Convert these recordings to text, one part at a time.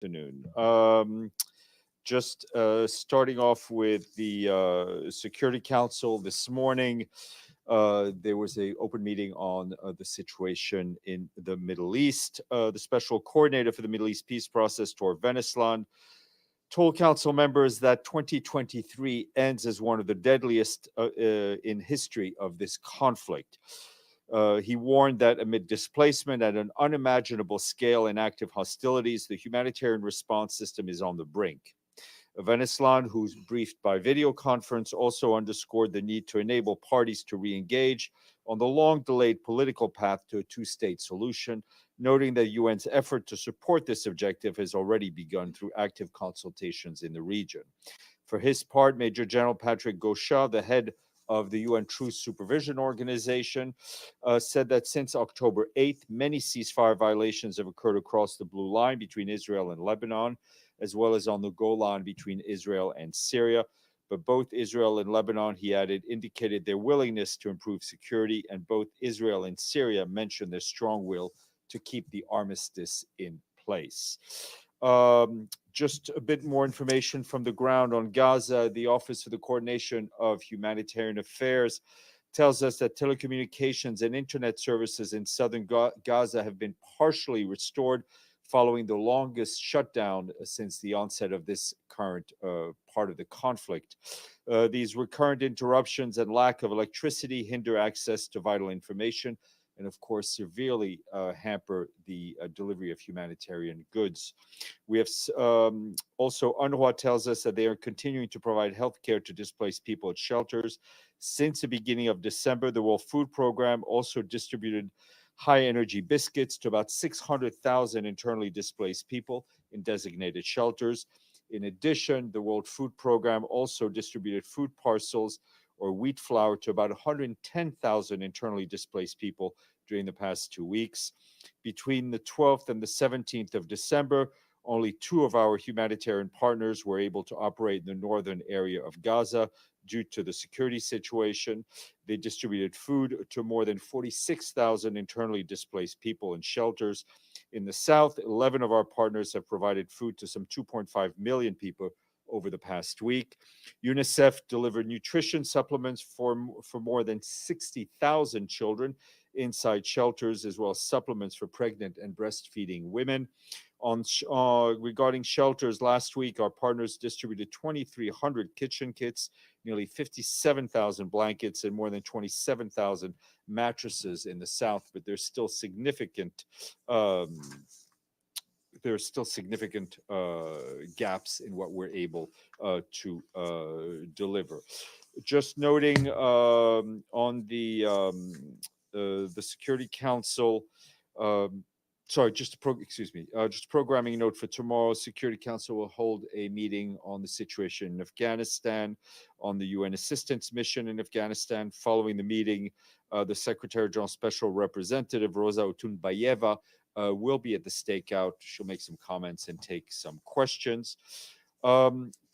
Afternoon. Just starting off with the Security Council this morning, there was a open meeting on the situation in the Middle East. The special coordinator for the Middle East peace process, Tor Veneslan, told council members that 2023 ends as one of the deadliest in history of this conflict. He warned that amid displacement at an unimaginable scale and active hostilities, the humanitarian response system is on the brink. Venezuelan, who's briefed by video conference, also underscored the need to enable parties to re-engage on the long-delayed political path to a two-state solution, noting that UN's effort to support this objective has already begun through active consultations in the region. For his part, Major General Patrick Gauchat, the head of the UN Truth Supervision Organization, said that since October 8th, many ceasefire violations have occurred across the blue line between Israel and Lebanon, as well as on the Golan between Israel and Syria. But both Israel and Lebanon, he added, indicated their willingness to improve security, and both Israel and Syria mentioned their strong will to keep the armistice in place. Just a bit more information from the ground on Gaza. The Office for the Coordination of Humanitarian Affairs tells us that telecommunications and internet services in southern Gaza have been partially restored following the longest shutdown since the onset of this current part of the conflict. These recurrent interruptions and lack of electricity hinder access to vital information and, of course, severely hamper the delivery of humanitarian goods. We have also, UNRWA tells us that they are continuing to provide healthcare to displaced people at shelters. Since the beginning of December, the World Food Program also distributed high-energy biscuits to about 600,000 internally displaced people in designated shelters. In addition, the World Food Program also distributed food parcels or wheat flour to about 110,000 internally displaced people during the past 2 weeks. Between the 12th and the 17th of December, only two of our humanitarian partners were able to operate in the northern area of Gaza due to the security situation. They distributed food to more than 46,000 internally displaced people in shelters. In the south, 11 of our partners have provided food to some 2.5 million people over the past week. UNICEF delivered nutrition supplements for more than 60,000 children inside shelters, as well as supplements for pregnant and breastfeeding women. Regarding shelters, last week our partners distributed 2,300 kitchen kits, nearly 57,000 blankets, and more than 27,000 mattresses in the south. But there's still significant gaps in what we're able to deliver. Just noting on the Security Council. Just a programming note for tomorrow. Security Council will hold a meeting on the situation in Afghanistan, on the UN assistance mission in Afghanistan. Following the meeting, the Secretary General Special Representative Rosa Otunbayeva will be at the stakeout. She'll make some comments and take some questions.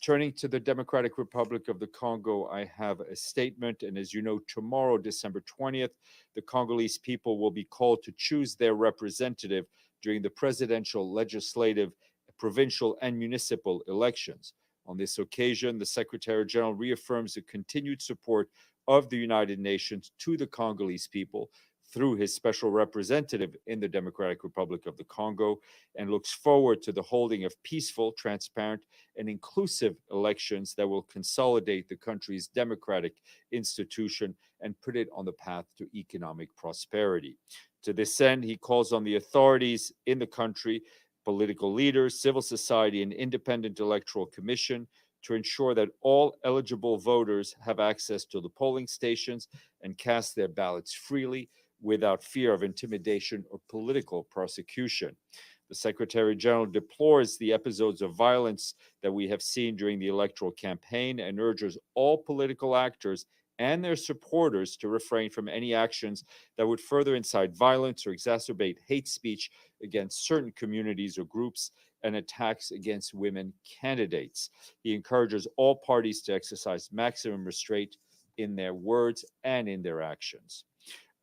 Turning to the Democratic Republic of the Congo, I have a statement. And as you know, tomorrow, December 20th, the Congolese people will be called to choose their representative during the presidential, legislative, provincial, and municipal elections. On this occasion, the Secretary General reaffirms the continued support of the United Nations to the Congolese people through his special representative in the Democratic Republic of the Congo, and looks forward to the holding of peaceful, transparent, and inclusive elections that will consolidate the country's democratic institution and put it on the path to economic prosperity. To this end, he calls on the authorities in the country, political leaders, civil society, and independent electoral commission to ensure that all eligible voters have access to the polling stations and cast their ballots freely, without fear of intimidation or political prosecution. The Secretary General deplores the episodes of violence that we have seen during the electoral campaign and urges all political actors and their supporters to refrain from any actions that would further incite violence or exacerbate hate speech against certain communities or groups and attacks against women candidates. He encourages all parties to exercise maximum restraint in their words and in their actions.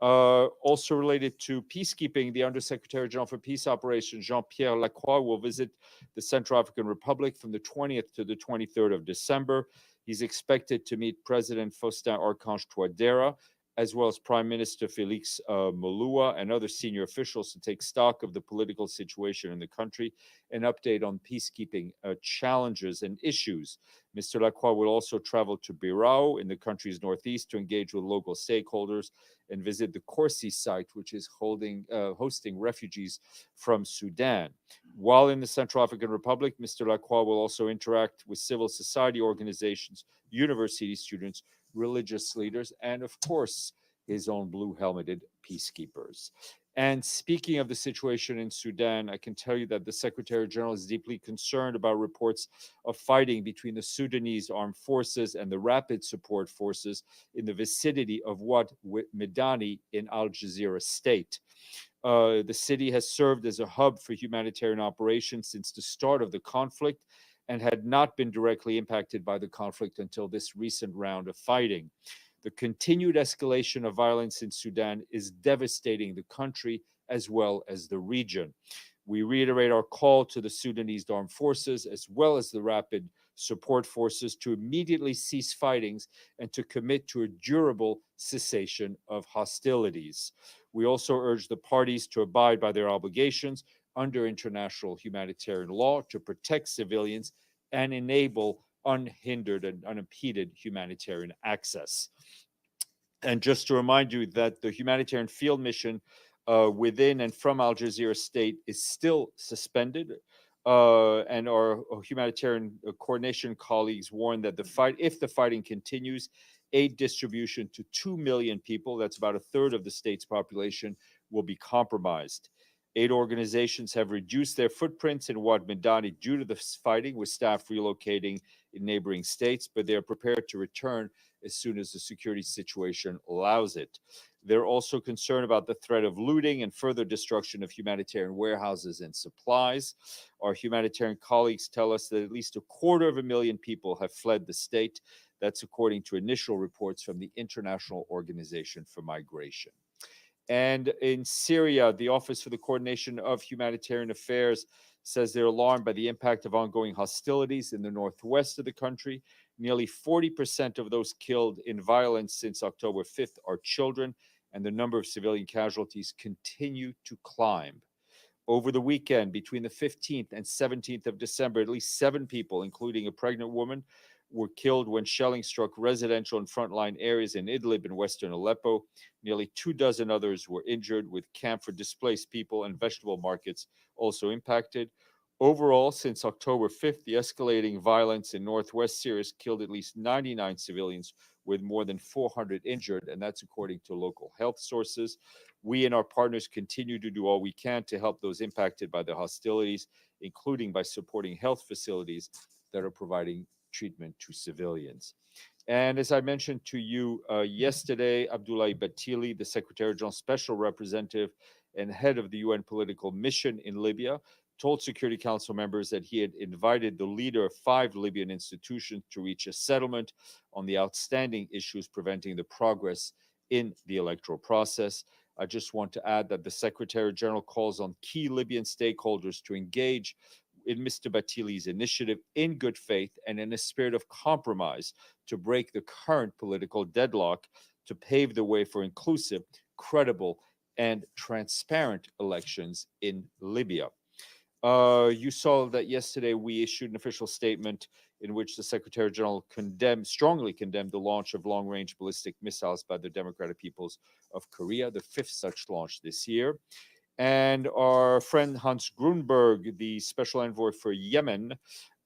Also related to peacekeeping, the Undersecretary General for Peace Operations, Jean-Pierre Lacroix, will visit the Central African Republic from the 20th to the 23rd of December. He's expected to meet President Faustin Archange Touadéra, as well as Prime Minister Félix Molua and other senior officials to take stock of the political situation in the country and update on peacekeeping challenges and issues. Mr. Lacroix will also travel to Birao in the country's northeast to engage with local stakeholders and visit the Corsi site, which is hosting refugees from Sudan. While in the Central African Republic, Mr. Lacroix will also interact with civil society organizations, university students, religious leaders, and of course, his own blue-helmeted peacekeepers. And speaking of the situation in Sudan, I can tell you that the Secretary General is deeply concerned about reports of fighting between the Sudanese armed forces and the rapid support forces in the vicinity of Wad Medani in Al Jazeera state. The city has served as a hub for humanitarian operations since the start of the conflict and had not been directly impacted by the conflict until this recent round of fighting. The continued escalation of violence in Sudan is devastating the country as well as the region. We reiterate our call to the Sudanese armed forces as well as the rapid support forces to immediately cease fightings and to commit to a durable cessation of hostilities. We also urge the parties to abide by their obligations under international humanitarian law to protect civilians and enable unhindered and unimpeded humanitarian access. And just to remind you that the humanitarian field mission within and from Al Jazeera state is still suspended. And our humanitarian coordination colleagues warn that if the fighting continues, aid distribution to 2 million people, that's about a third of the state's population, will be compromised. Aid organizations have reduced their footprints in Wad Medani due to the fighting, with staff relocating in neighboring states, but they are prepared to return as soon as the security situation allows it. They're also concerned about the threat of looting and further destruction of humanitarian warehouses and supplies. Our humanitarian colleagues tell us that at least 250,000 people have fled the state. That's according to initial reports from the International Organization for Migration. And in Syria, the Office for the Coordination of Humanitarian Affairs says they're alarmed by the impact of ongoing hostilities in the northwest of the country. Nearly 40% of those killed in violence since October 5th are children, and the number of civilian casualties continue to climb. Over the weekend, between the 15th and 17th of December, at least 7 people, including a pregnant woman, were killed when shelling struck residential and frontline areas in Idlib in western Aleppo. Nearly 24 others were injured, with camp for displaced people and vegetable markets also impacted. Overall, since October 5th, the escalating violence in northwest Syria has killed at least 99 civilians, with more than 400 injured, and that's according to local health sources. We and our partners continue to do all we can to help those impacted by the hostilities, including by supporting health facilities that are providing treatment to civilians. And as I mentioned to you yesterday, Abdoulaye Batili, the Secretary General Special Representative and head of the UN political mission in Libya, told Security Council members that he had invited the leader of 5 Libyan institutions to reach a settlement on the outstanding issues preventing the progress in the electoral process. I just want to add that the Secretary General calls on key Libyan stakeholders to engage in Mr. Batili's initiative in good faith and in a spirit of compromise to break the current political deadlock to pave the way for inclusive, credible, and transparent elections in Libya. You saw that yesterday we issued an official statement in which the Secretary General strongly condemned the launch of long-range ballistic missiles by the Democratic Peoples of Korea, the 5th such launch this year. And our friend Hans Grunberg, the special envoy for Yemen,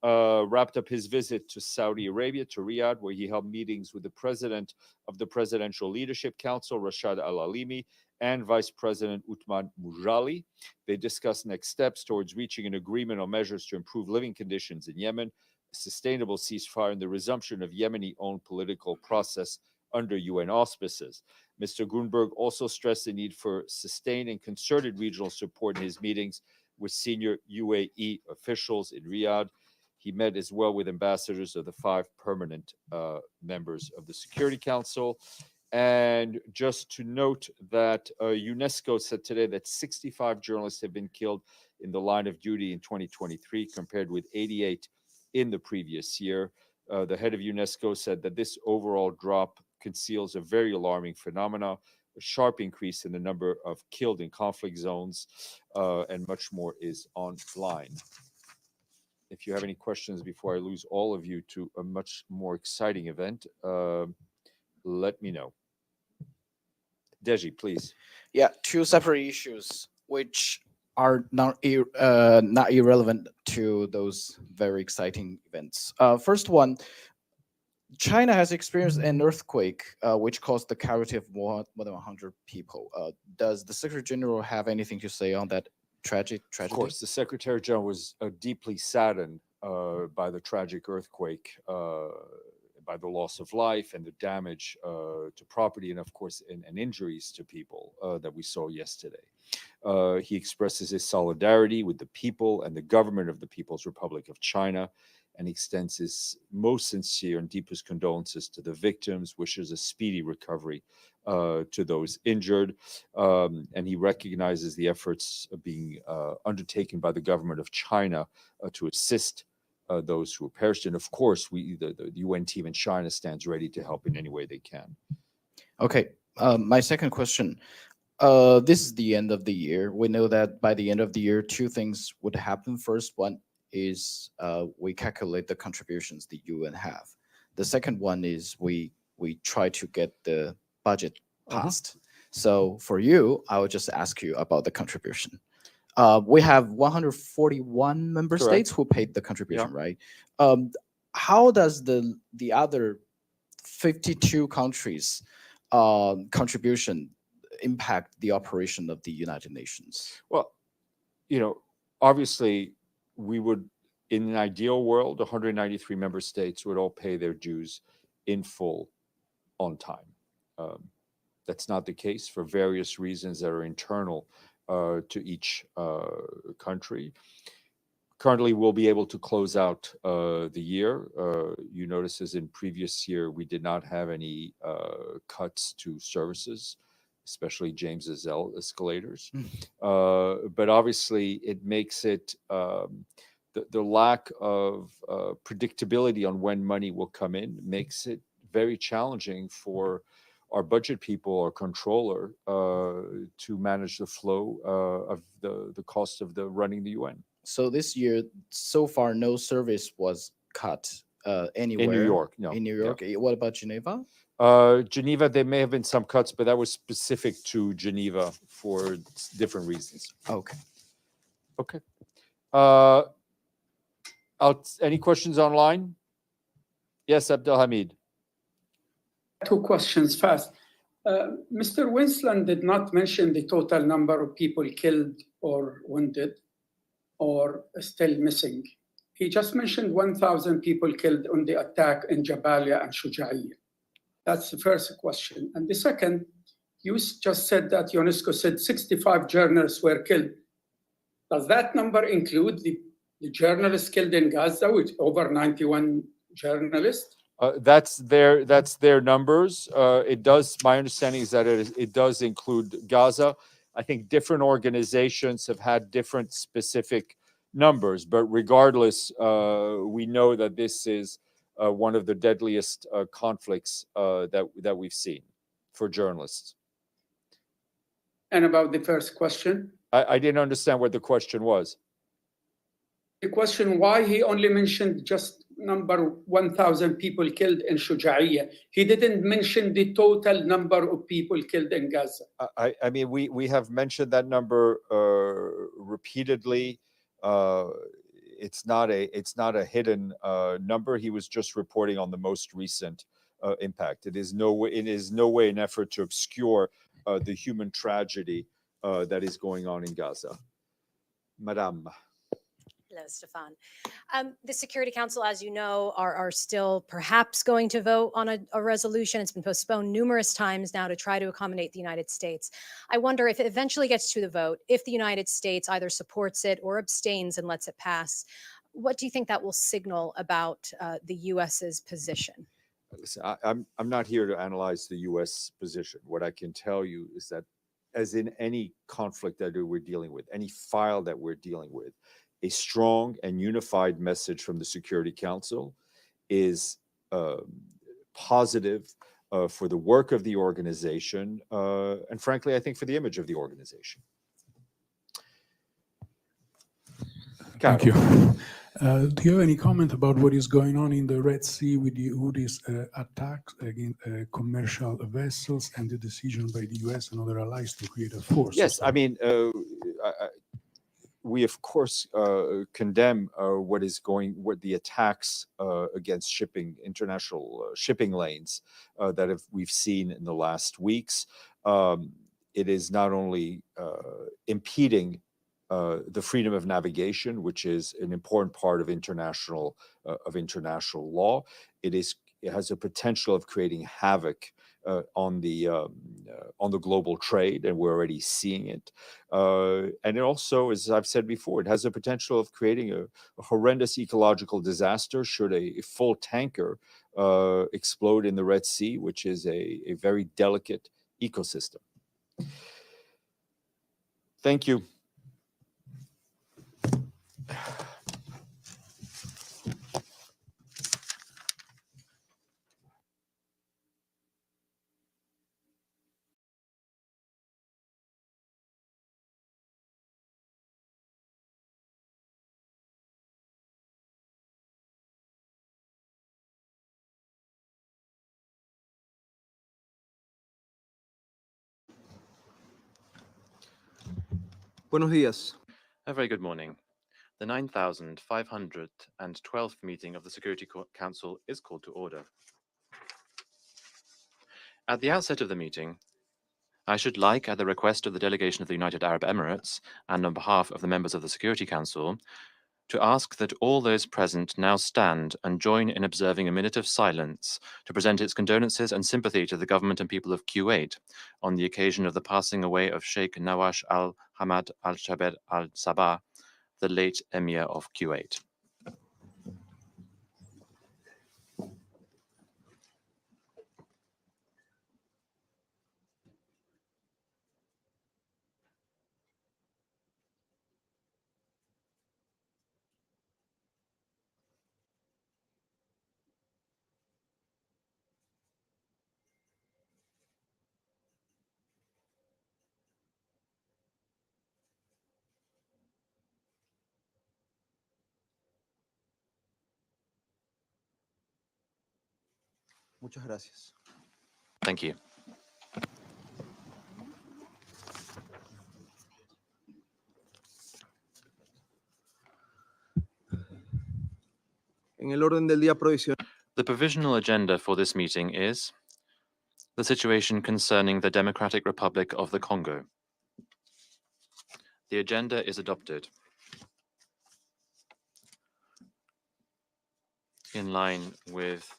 wrapped up his visit to Saudi Arabia, to Riyadh, where he held meetings with the president of the Presidential Leadership Council, Rashad Al-Alimi, and Vice President Uthman Mujali. They discussed next steps towards reaching an agreement on measures to improve living conditions in Yemen, a sustainable ceasefire, and the resumption of Yemeni-owned political process under UN auspices. Mr. Grunberg also stressed the need for sustained and concerted regional support in his meetings with senior UAE officials in Riyadh. He met as well with ambassadors of the 5 permanent members of the Security Council. And just to note that UNESCO said today that 65 journalists have been killed in the line of duty in 2023, compared with 88 in the previous year. The head of UNESCO said that this overall drop conceals a very alarming phenomena, a sharp increase in the number of killed in conflict zones, and much more is online. If you have any questions before I lose all of you to a much more exciting event, let me know. Deji, please. Yeah, two separate issues which are not irrelevant to those very exciting events. First one, China has experienced an earthquake which caused the casualty of more than 100 people. Does the Secretary General have anything to say on that tragedy? Of course, the Secretary General was deeply saddened by the tragic earthquake, by the loss of life and the damage to property, and of course, and injuries to people that we saw yesterday. He expresses his solidarity with the people and the government of the People's Republic of China, and extends his most sincere and deepest condolences to the victims, wishes a speedy recovery to those injured, and he recognizes the efforts being undertaken by the government of China to assist those who perished. And of course, the UN team in China stands ready to help in any way they can. Okay, my second question. This is the end of the year. We know that by the end of the year, two things would happen. First one is we calculate the contributions the UN have. The second one is we try to get the budget passed. So for you, I will just ask you about the contribution. We have 141 member Correct. states who paid the contribution, right? How does the other 52 countries contribution impact the operation of the United Nations? Well, obviously, we would, in an ideal world, 193 member states would all pay their dues in full on time. That's not the case for various reasons that are internal to each country. Currently, we'll be able to close out the year. You notice, as in previous year, we did not have any cuts to services, especially James's escalators. But obviously, it makes it the lack of predictability on when money will come in makes it very challenging for our budget people, our controller, to manage the flow of the cost of the running the UN. So this year, so far, no service was cut anywhere. In New York, no. In New York. Yeah. What about Geneva? Geneva, there may have been some cuts, but that was specific to Geneva for different reasons. Okay. Okay. Any questions online? Yes, Abdelhamid. Two questions fast. Mr. Winsland did not mention the total number of people killed or wounded or still missing. He just mentioned 1,000 people killed on the attack in Jabalia and Shuja'iyya. That's the first question. And the second, you just said that UNESCO said 65 journalists were killed. Does that number include the journalists killed in Gaza, with over 91 journalists? That's their numbers. It does. My understanding is that it does include Gaza. I think different organizations have had different specific numbers, but regardless, we know that this is one of the deadliest conflicts that we've seen for journalists. And about the first question? I didn't understand what the question was. The question, why he only mentioned just number 1,000 people killed in Shuja'iyya. He didn't mention the total number of people killed in Gaza. I mean, we have mentioned that number repeatedly. It's not a hidden number. He was just reporting on the most recent impact. It is no way an effort to obscure the human tragedy that is going on in Gaza. Madame. Hello, Stefan. The Security Council, as you know, are still perhaps going to vote on a resolution. It's been postponed numerous times now to try to accommodate the United States. I wonder if it eventually gets to the vote, if the United States either supports it or abstains and lets it pass, what do you think that will signal about the US's position? Listen, I'm not here to analyze the U.S. position. What I can tell you is that, as in any conflict that we're dealing with, any file that we're dealing with, a strong and unified message from the Security Council is positive for the work of the organization, and frankly, I think for the image of the organization. Thank you. Do you have any comment about what is going on in the Red Sea with the Houthis' attacks against commercial vessels and the decision by the US and other allies to create a force? Yes, I mean, we of course condemn what the attacks against international shipping lanes that we've seen in the last weeks. It is not only impeding the freedom of navigation, which is an important part of international law. It has a potential of creating havoc on the global trade, and we're already seeing it. And it also, as I've said before, it has a potential of creating a horrendous ecological disaster should a full tanker explode in the Red Sea, which is a very delicate ecosystem. Thank you. Buenos días. A very good morning. The 9,512th meeting of the Security Council is called to order. At the outset of the meeting, I should like, at the request of the delegation of the United Arab Emirates and on behalf of the members of the Security Council, to ask that all those present now stand and join in observing a minute of silence to present its condolences and sympathy to the government and people of Kuwait on the occasion of the passing away of Sheikh Nawash al-Hamad al-Shaber al-Sabah, the late Emir of Kuwait. Muchas gracias. Thank you. En el orden del día provisional. The provisional agenda for this meeting is the situation concerning the Democratic Republic of the Congo. The agenda is adopted. In line with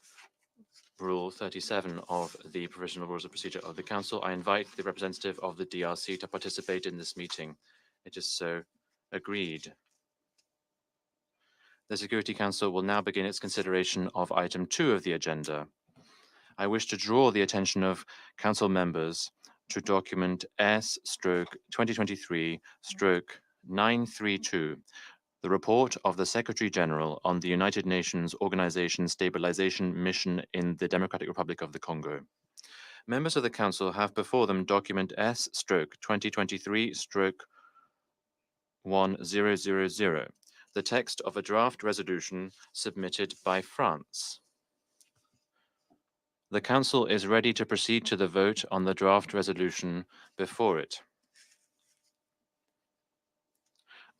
Rule 37 of the Provisional Rules of Procedure of the Council, I invite the representative of the DRC to participate in this meeting. It is so agreed. The Security Council will now begin its consideration of item 2 of the agenda. I wish to draw the attention of Council members to document S/2023/932, the report of the Secretary General on the United Nations Organization Stabilization Mission in the Democratic Republic of the Congo. Members of the Council have before them document S/2023/1000, the text of a draft resolution submitted by France. The Council is ready to proceed to the vote on the draft resolution before it.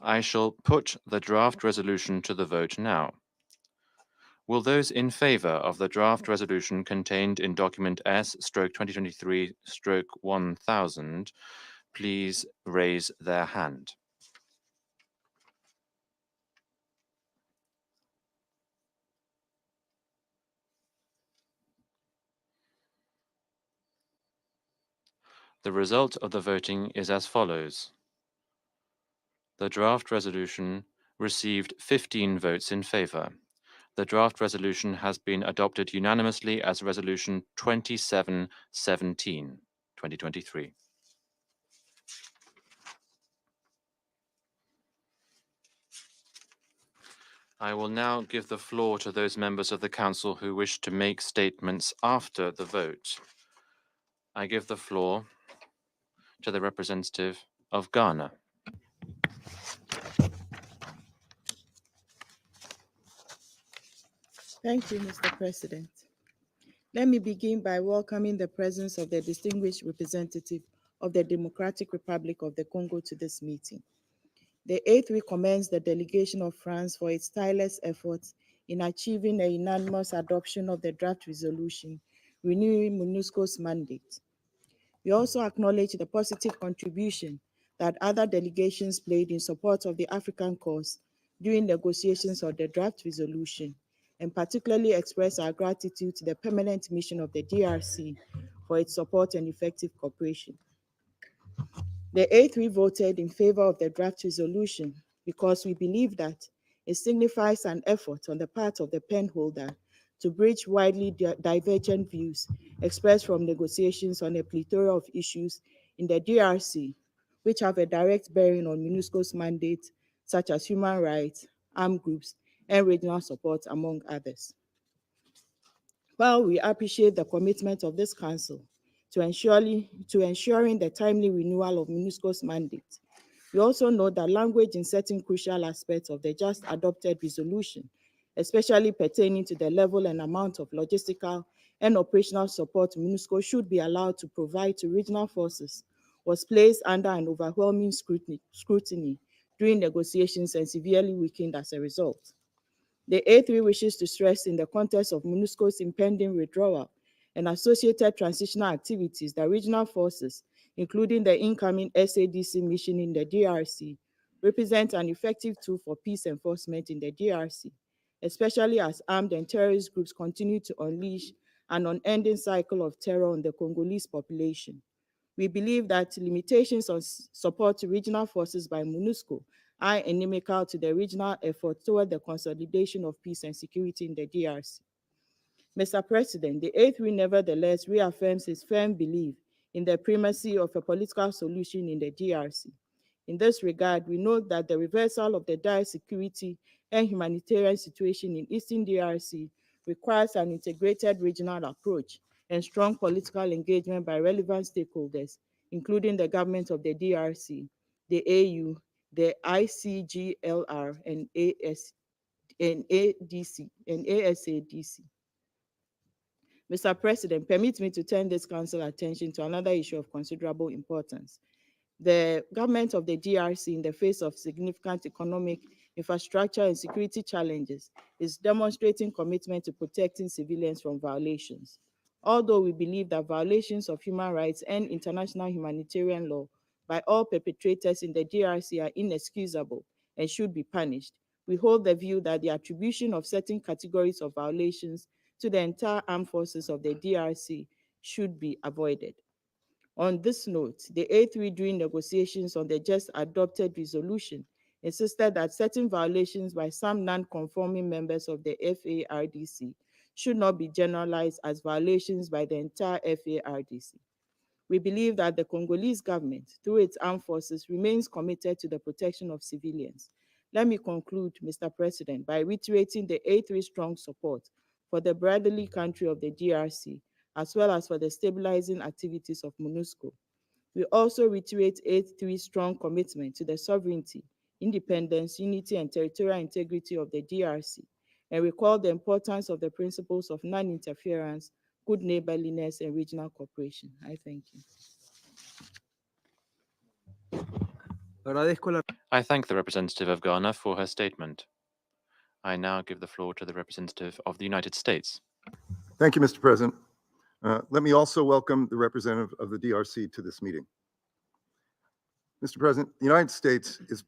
I shall put the draft resolution to the vote now. Will those in favor of the draft resolution contained in document S/2023/1000 please raise their hand? The result of the voting is as follows. The draft resolution received 15 votes in favor. The draft resolution has been adopted unanimously as Resolution 2717, 2023. I will now give the floor to those members of the Council who wish to make statements after the vote. I give the floor to the representative of Ghana. Thank you, Mr. President. Let me begin by welcoming the presence of the distinguished representative of the Democratic Republic of the Congo to this meeting. The eighth recommends the delegation of France for its tireless efforts in achieving a unanimous adoption of the draft resolution renewing MONUSCO's mandate. We also acknowledge the positive contribution that other delegations played in support of the African cause during negotiations of the draft resolution, and particularly express our gratitude to the permanent mission of the DRC for its support and effective cooperation. The A3 voted in favor of the draft resolution because we believe that it signifies an effort on the part of the penholder to bridge widely divergent views expressed from negotiations on a plethora of issues in the DRC, which have a direct bearing on MONUSCO's mandate, such as human rights, armed groups, and regional support, among others. While we appreciate the commitment of this Council to ensuring the timely renewal of MONUSCO's mandate, we also note that language in certain crucial aspects of the just adopted resolution, especially pertaining to the level and amount of logistical and operational support MONUSCO should be allowed to provide to regional forces, was placed under an overwhelming scrutiny during negotiations and severely weakened as a result. The A3 wishes to stress in the context of MONUSCO's impending withdrawal and associated transitional activities that regional forces, including the incoming SADC mission in the DRC, represent an effective tool for peace enforcement in the DRC, especially as armed and terrorist groups continue to unleash an unending cycle of terror on the Congolese population. We believe that limitations on support to regional forces by MONUSCO are inimical to the regional effort toward the consolidation of peace and security in the DRC. Mr. President, the A3 nevertheless reaffirms its firm belief in the primacy of a political solution in the DRC. In this regard, we note that the reversal of the dire security and humanitarian situation in Eastern DRC requires an integrated regional approach and strong political engagement by relevant stakeholders, including the government of the DRC, the AU, the ICGLR, and ASADC. Mr. President, permit me to turn this Council attention to another issue of considerable importance. The government of the DRC, in the face of significant economic, infrastructure, and security challenges, is demonstrating commitment to protecting civilians from violations. Although we believe that violations of human rights and international humanitarian law by all perpetrators in the DRC are inexcusable and should be punished, we hold the view that the attribution of certain categories of violations to the entire armed forces of the DRC should be avoided. On this note, the A3 during negotiations on the just adopted resolution insisted that certain violations by some non-conforming members of the FARDC should not be generalized as violations by the entire FARDC. We believe that the Congolese government, through its armed forces, remains committed to the protection of civilians. Let me conclude, Mr. President, by reiterating the A3's strong support for the brotherly country of the DRC, as well as for the stabilizing activities of MONUSCO. We also reiterate A3's strong commitment to the sovereignty, independence, unity, and territorial integrity of the DRC, and recall the importance of the principles of non-interference, good neighborliness, and regional cooperation. I thank you. I thank the representative of Ghana for her statement. I now give the floor to the representative of the United States. Thank you, Mr. President. Let me also welcome the representative of the DRC to this meeting. Mr. President, the United States is